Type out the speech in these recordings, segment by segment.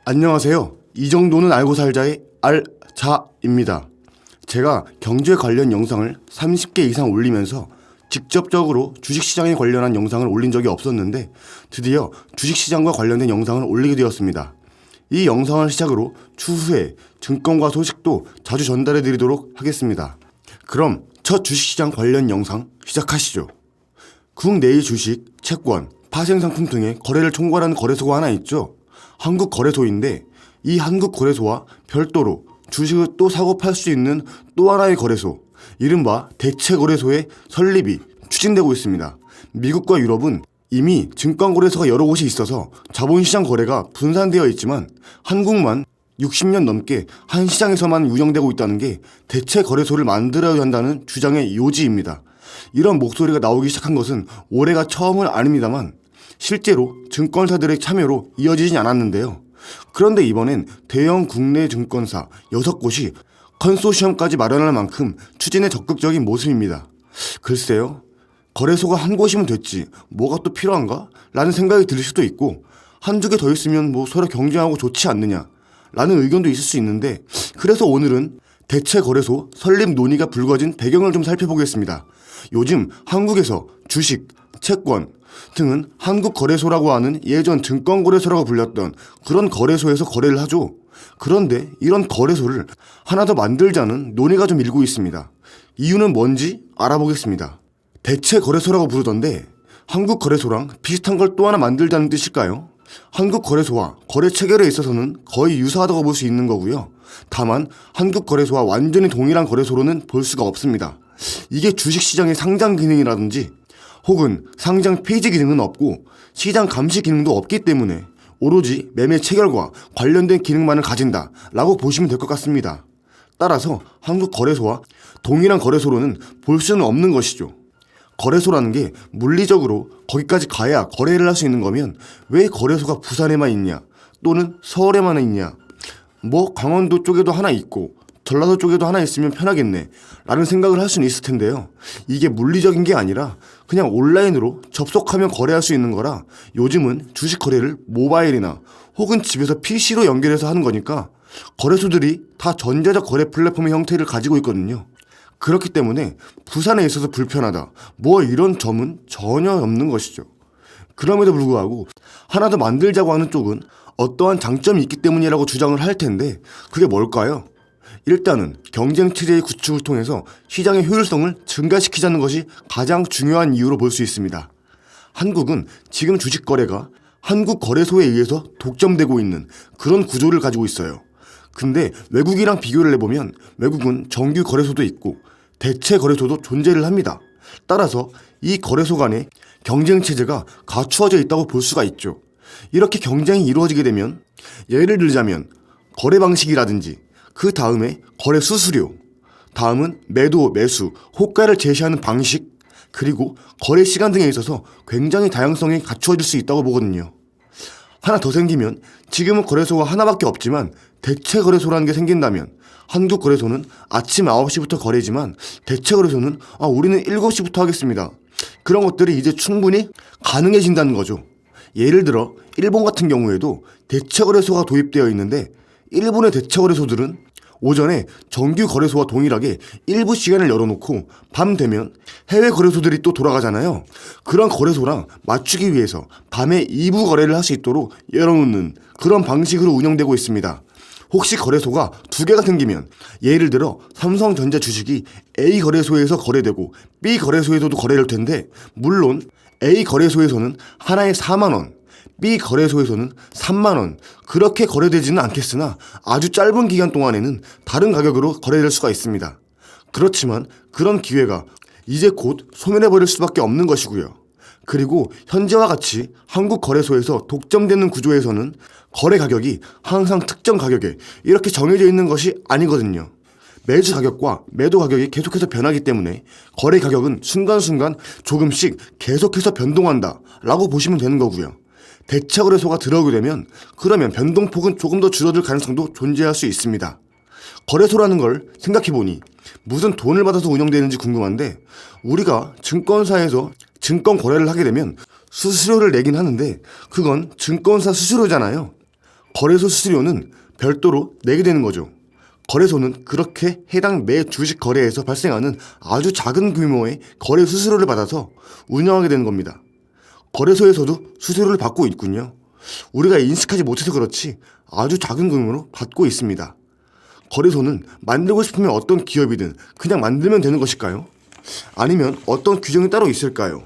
안녕하세요. 이 정도는 알고 살자의 알자입니다. 제가 경제 관련 영상을 30개 이상 올리면서 직접적으로 주식시장에 관련한 영상을 올린 적이 없었는데 드디어 주식시장과 관련된 영상을 올리게 되었습니다. 이 영상을 시작으로 추후에 증권과 소식도 자주 전달해 드리도록 하겠습니다. 그럼 첫 주식시장 관련 영상 시작하시죠. 국내의 주식, 채권, 파생상품 등의 거래를 총괄하는 거래소가 하나 있죠. 한국거래소인데 이 한국거래소와 별도로 주식을 또 사고 팔 수 있는 또 하나의 거래소, 이른바 대체거래소의 설립이 추진되고 있습니다. 미국과 유럽은 이미 증권거래소가 여러 곳이 있어서 자본시장 거래가 분산되어 있지만 한국만 60년 넘게 한 시장에서만 운영되고 있다는 게 대체거래소를 만들어야 한다는 주장의 요지입니다. 이런 목소리가 나오기 시작한 것은 올해가 처음은 아닙니다만 실제로 증권사들의 참여로 이어지진 않았는데요. 그런데 이번엔 대형 국내 증권사 6곳이 컨소시엄까지 마련할 만큼 추진에 적극적인 모습입니다. 글쎄요, 거래소가 한 곳이면 됐지 뭐가 또 필요한가? 라는 생각이 들 수도 있고 한두 개 더 있으면 서로 경쟁하고 좋지 않느냐 라는 의견도 있을 수 있는데, 그래서 오늘은 대체거래소 설립 논의가 불거진 배경을 좀 살펴보겠습니다. 요즘 한국에서 주식, 채권 등은 한국거래소라고 하는 예전 증권거래소라고 불렸던 그런 거래소에서 거래를 하죠. 그런데 이런 거래소를 하나 더 만들자는 논의가 좀 일고 있습니다. 이유는 뭔지 알아보겠습니다. 대체거래소라고 부르던데 한국거래소랑 비슷한 걸 또 하나 만들자는 뜻일까요? 한국거래소와 거래 체결에 있어서는 거의 유사하다고 볼 수 있는 거고요. 다만 한국거래소와 완전히 동일한 거래소로는 볼 수가 없습니다. 이게 주식시장의 상장 기능이라든지 혹은 상장 폐지 기능은 없고 시장 감시 기능도 없기 때문에 오로지 매매 체결과 관련된 기능만을 가진다 라고 보시면 될 것 같습니다. 따라서 한국거래소와 동일한 거래소로는 볼 수는 없는 것이죠. 거래소라는 게 물리적으로 거기까지 가야 거래를 할 수 있는 거면 왜 거래소가 부산에만 있냐 또는 서울에만 있냐, 강원도 쪽에도 하나 있고 전라도 쪽에도 하나 있으면 편하겠네 라는 생각을 할 수는 있을 텐데요. 이게 물리적인 게 아니라 그냥 온라인으로 접속하면 거래할 수 있는 거라 요즘은 주식 거래를 모바일이나 혹은 집에서 PC로 연결해서 하는 거니까 거래소들이 다 전자적 거래 플랫폼의 형태를 가지고 있거든요. 그렇기 때문에 부산에 있어서 불편하다 이런 점은 전혀 없는 것이죠. 그럼에도 불구하고 하나 더 만들자고 하는 쪽은 어떠한 장점이 있기 때문이라고 주장을 할 텐데 그게 뭘까요? 일단은 경쟁체제의 구축을 통해서 시장의 효율성을 증가시키자는 것이 가장 중요한 이유로 볼 수 있습니다. 한국은 지금 주식 거래가 한국 거래소에 의해서 독점되고 있는 그런 구조를 가지고 있어요. 근데 외국이랑 비교를 해보면 외국은 정규 거래소도 있고 대체 거래소도 존재를 합니다. 따라서 이 거래소 간의 경쟁 체제가 갖추어져 있다고 볼 수가 있죠. 이렇게 경쟁이 이루어지게 되면 예를 들자면 거래 방식이라든지 그 다음에 거래 수수료, 다음은 매도, 매수, 호가를 제시하는 방식, 그리고 거래 시간 등에 있어서 굉장히 다양성이 갖추어질 수 있다고 보거든요. 하나 더 생기면 지금은 거래소가 하나밖에 없지만 대체 거래소라는 게 생긴다면 한국 거래소는 아침 9시부터 거래지만 대체 거래소는 우리는 7시부터 하겠습니다. 그런 것들이 이제 충분히 가능해진다는 거죠. 예를 들어 일본 같은 경우에도 대체 거래소가 도입되어 있는데 일본의 대체 거래소들은 오전에 정규 거래소와 동일하게 일부 시간을 열어놓고 밤 되면 해외 거래소들이 또 돌아가잖아요. 그런 거래소랑 맞추기 위해서 밤에 2부 거래를 할 수 있도록 열어놓는 그런 방식으로 운영되고 있습니다. 혹시 거래소가 2개가 생기면 예를 들어 삼성전자 주식이 A 거래소에서 거래되고 B 거래소에서도 거래될 텐데 물론 A 거래소에서는 하나에 4만원, B 거래소에서는 3만원 그렇게 거래되지는 않겠으나 아주 짧은 기간 동안에는 다른 가격으로 거래될 수가 있습니다. 그렇지만 그런 기회가 이제 곧 소멸해버릴 수밖에 없는 것이고요. 그리고 현재와 같이 한국 거래소에서 독점되는 구조에서는 거래 가격이 항상 특정 가격에 이렇게 정해져 있는 것이 아니거든요. 매수 가격과 매도 가격이 계속해서 변하기 때문에 거래 가격은 순간순간 조금씩 계속해서 변동한다 라고 보시면 되는 거고요. 대체 거래소가 들어오게 되면 그러면 변동폭은 조금 더 줄어들 가능성도 존재할 수 있습니다. 거래소라는 걸 생각해보니 무슨 돈을 받아서 운영되는지 궁금한데 우리가 증권사에서 증권 거래를 하게 되면 수수료를 내긴 하는데 그건 증권사 수수료잖아요. 거래소 수수료는 별도로 내게 되는 거죠. 거래소는 그렇게 해당 매 주식 거래에서 발생하는 아주 작은 규모의 거래 수수료를 받아서 운영하게 되는 겁니다. 거래소에서도 수수료를 받고 있군요. 우리가 인식하지 못해서 그렇지 아주 작은 규모로 받고 있습니다. 거래소는 만들고 싶으면 어떤 기업이든 그냥 만들면 되는 것일까요? 아니면 어떤 규정이 따로 있을까요?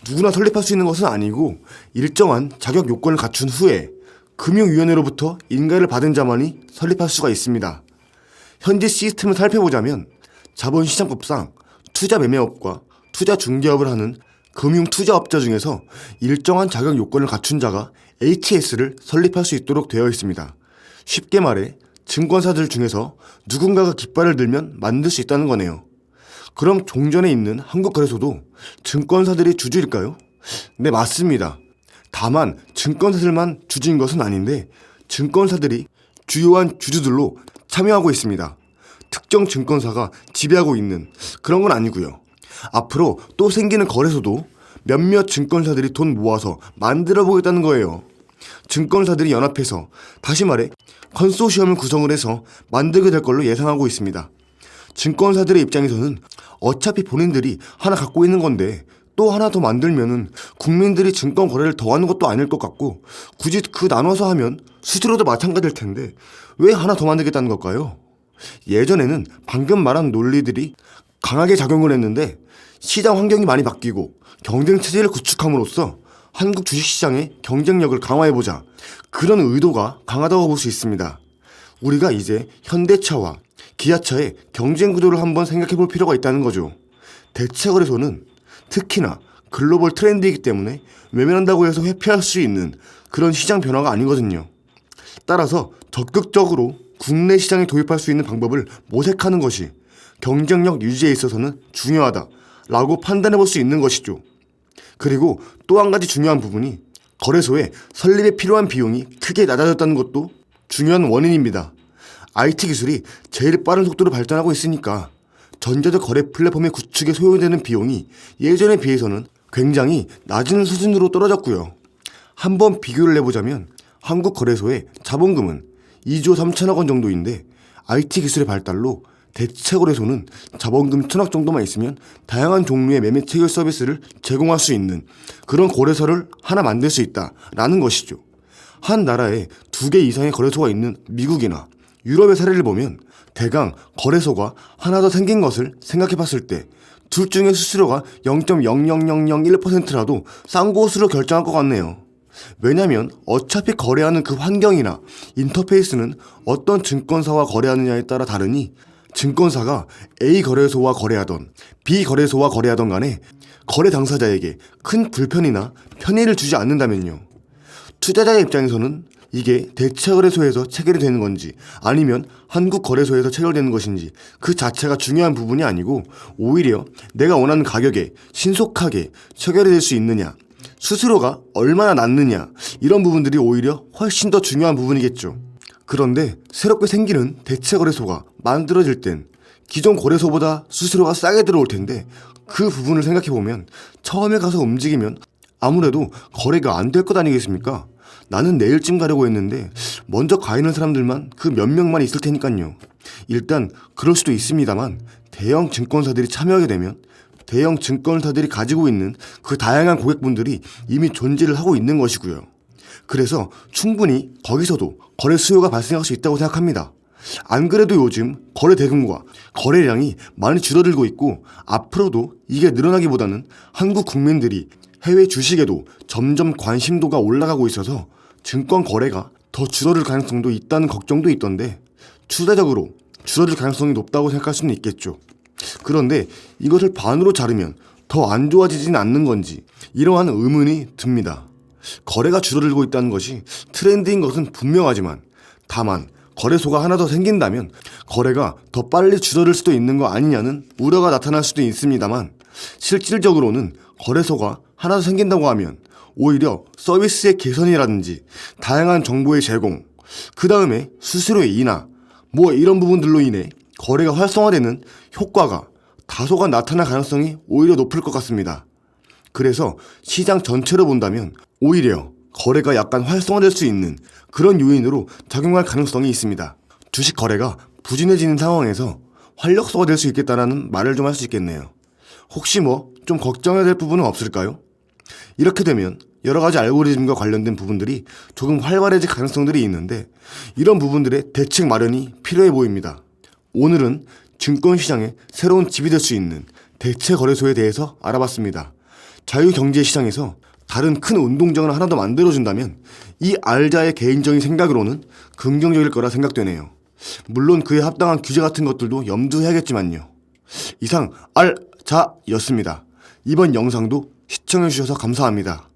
누구나 설립할 수 있는 것은 아니고 일정한 자격 요건을 갖춘 후에 금융위원회로부터 인가를 받은 자만이 설립할 수가 있습니다. 현재 시스템을 살펴보자면 자본시장법상 투자매매업과 투자중개업을 하는 금융투자업자 중에서 일정한 자격 요건을 갖춘 자가 HS를 설립할 수 있도록 되어 있습니다. 쉽게 말해 증권사들 중에서 누군가가 깃발을 들면 만들 수 있다는 거네요. 그럼 종전에 있는 한국거래소도 증권사들이 주주일까요? 네, 맞습니다. 다만 증권사들만 주주인 것은 아닌데 증권사들이 주요한 주주들로 참여하고 있습니다. 특정 증권사가 지배하고 있는 그런 건 아니고요. 앞으로 또 생기는 거래소도 몇몇 증권사들이 돈 모아서 만들어 보겠다는 거예요. 증권사들이 연합해서, 다시 말해 컨소시엄을 구성을 해서 만들게 될 걸로 예상하고 있습니다. 증권사들의 입장에서는 어차피 본인들이 하나 갖고 있는 건데 또 하나 더 만들면은 국민들이 증권 거래를 더 하는 것도 아닐 것 같고, 굳이 그 나눠서 하면 수수료도 마찬가지일 텐데 왜 하나 더 만들겠다는 걸까요? 예전에는 방금 말한 논리들이 강하게 작용을 했는데 시장 환경이 많이 바뀌고 경쟁 체제를 구축함으로써 한국 주식시장의 경쟁력을 강화해보자, 그런 의도가 강하다고 볼 수 있습니다. 우리가 이제 현대차와 기아차의 경쟁 구도를 한번 생각해 볼 필요가 있다는 거죠. 대체거래소는 특히나 글로벌 트렌드이기 때문에 외면한다고 해서 회피할 수 있는 그런 시장 변화가 아니거든요. 따라서 적극적으로 국내 시장에 도입할 수 있는 방법을 모색하는 것이 경쟁력 유지에 있어서는 중요하다라고 판단해 볼 수 있는 것이죠. 그리고 또 한 가지 중요한 부분이 거래소의 설립에 필요한 비용이 크게 낮아졌다는 것도 중요한 원인입니다. IT 기술이 제일 빠른 속도로 발전하고 있으니까 전자적 거래 플랫폼의 구축에 소요되는 비용이 예전에 비해서는 굉장히 낮은 수준으로 떨어졌고요. 한번 비교를 해보자면 한국 거래소의 자본금은 2조 3천억 원 정도인데 IT 기술의 발달로 대체거래소는 자본금 1,000억 정도만 있으면 다양한 종류의 매매 체결 서비스를 제공할 수 있는 그런 거래소를 하나 만들 수 있다라는 것이죠. 한 나라에 2개 이상의 거래소가 있는 미국이나 유럽의 사례를 보면 대강 거래소가 하나 더 생긴 것을 생각해 봤을 때 둘 중에 수수료가 0.00001%라도 싼 곳으로 결정할 것 같네요. 왜냐면 어차피 거래하는 그 환경이나 인터페이스는 어떤 증권사와 거래하느냐에 따라 다르니 증권사가 A 거래소와 거래하던 B 거래소와 거래하던 간에 거래 당사자에게 큰 불편이나 편의를 주지 않는다면요. 투자자의 입장에서는 이게 대체거래소에서 체결이 되는 건지 아니면 한국거래소에서 체결되는 것인지 그 자체가 중요한 부분이 아니고 오히려 내가 원하는 가격에 신속하게 체결이 될 수 있느냐, 수수료가 얼마나 낮느냐, 이런 부분들이 오히려 훨씬 더 중요한 부분이겠죠. 그런데 새롭게 생기는 대체거래소가 만들어질 땐 기존 거래소보다 수수료가 싸게 들어올 텐데 그 부분을 생각해보면 처음에 가서 움직이면 아무래도 거래가 안 될 것 아니겠습니까? 나는 내일쯤 가려고 했는데 먼저 가 있는 사람들만 그 몇 명만 있을 테니까요. 일단 그럴 수도 있습니다만 대형 증권사들이 참여하게 되면 대형 증권사들이 가지고 있는 그 다양한 고객분들이 이미 존재를 하고 있는 것이고요. 그래서 충분히 거기서도 거래 수요가 발생할 수 있다고 생각합니다. 안 그래도 요즘 거래 대금과 거래량이 많이 줄어들고 있고 앞으로도 이게 늘어나기보다는 한국 국민들이 해외 주식에도 점점 관심도가 올라가고 있어서 증권 거래가 더 줄어들 가능성도 있다는 걱정도 있던데 추세적으로 줄어들 가능성이 높다고 생각할 수는 있겠죠. 그런데 이것을 반으로 자르면 더 안 좋아지진 않는 건지 이러한 의문이 듭니다. 거래가 줄어들고 있다는 것이 트렌드인 것은 분명하지만 다만 거래소가 하나 더 생긴다면 거래가 더 빨리 줄어들 수도 있는 거 아니냐는 우려가 나타날 수도 있습니다만 실질적으로는 거래소가 하나 더 생긴다고 하면 오히려 서비스의 개선이라든지 다양한 정보의 제공, 그 다음에 수수료의 인하, 이런 부분들로 인해 거래가 활성화되는 효과가 다소간 나타날 가능성이 오히려 높을 것 같습니다. 그래서 시장 전체로 본다면 오히려 거래가 약간 활성화될 수 있는 그런 요인으로 작용할 가능성이 있습니다. 주식 거래가 부진해지는 상황에서 활력소가 될 수 있겠다라는 말을 좀 할 수 있겠네요. 혹시 좀 걱정해야 될 부분은 없을까요? 이렇게 되면 여러 가지 알고리즘과 관련된 부분들이 조금 활발해질 가능성들이 있는데 이런 부분들의 대책 마련이 필요해 보입니다. 오늘은 증권시장의 새로운 집이 될 수 있는 대체 거래소에 대해서 알아봤습니다. 자유경제시장에서 다른 큰 운동장을 하나 더 만들어준다면 이 알자의 개인적인 생각으로는 긍정적일 거라 생각되네요. 물론 그에 합당한 규제 같은 것들도 염두해야겠지만요. 이상 알자였습니다. 이번 영상도 시청해주셔서 감사합니다.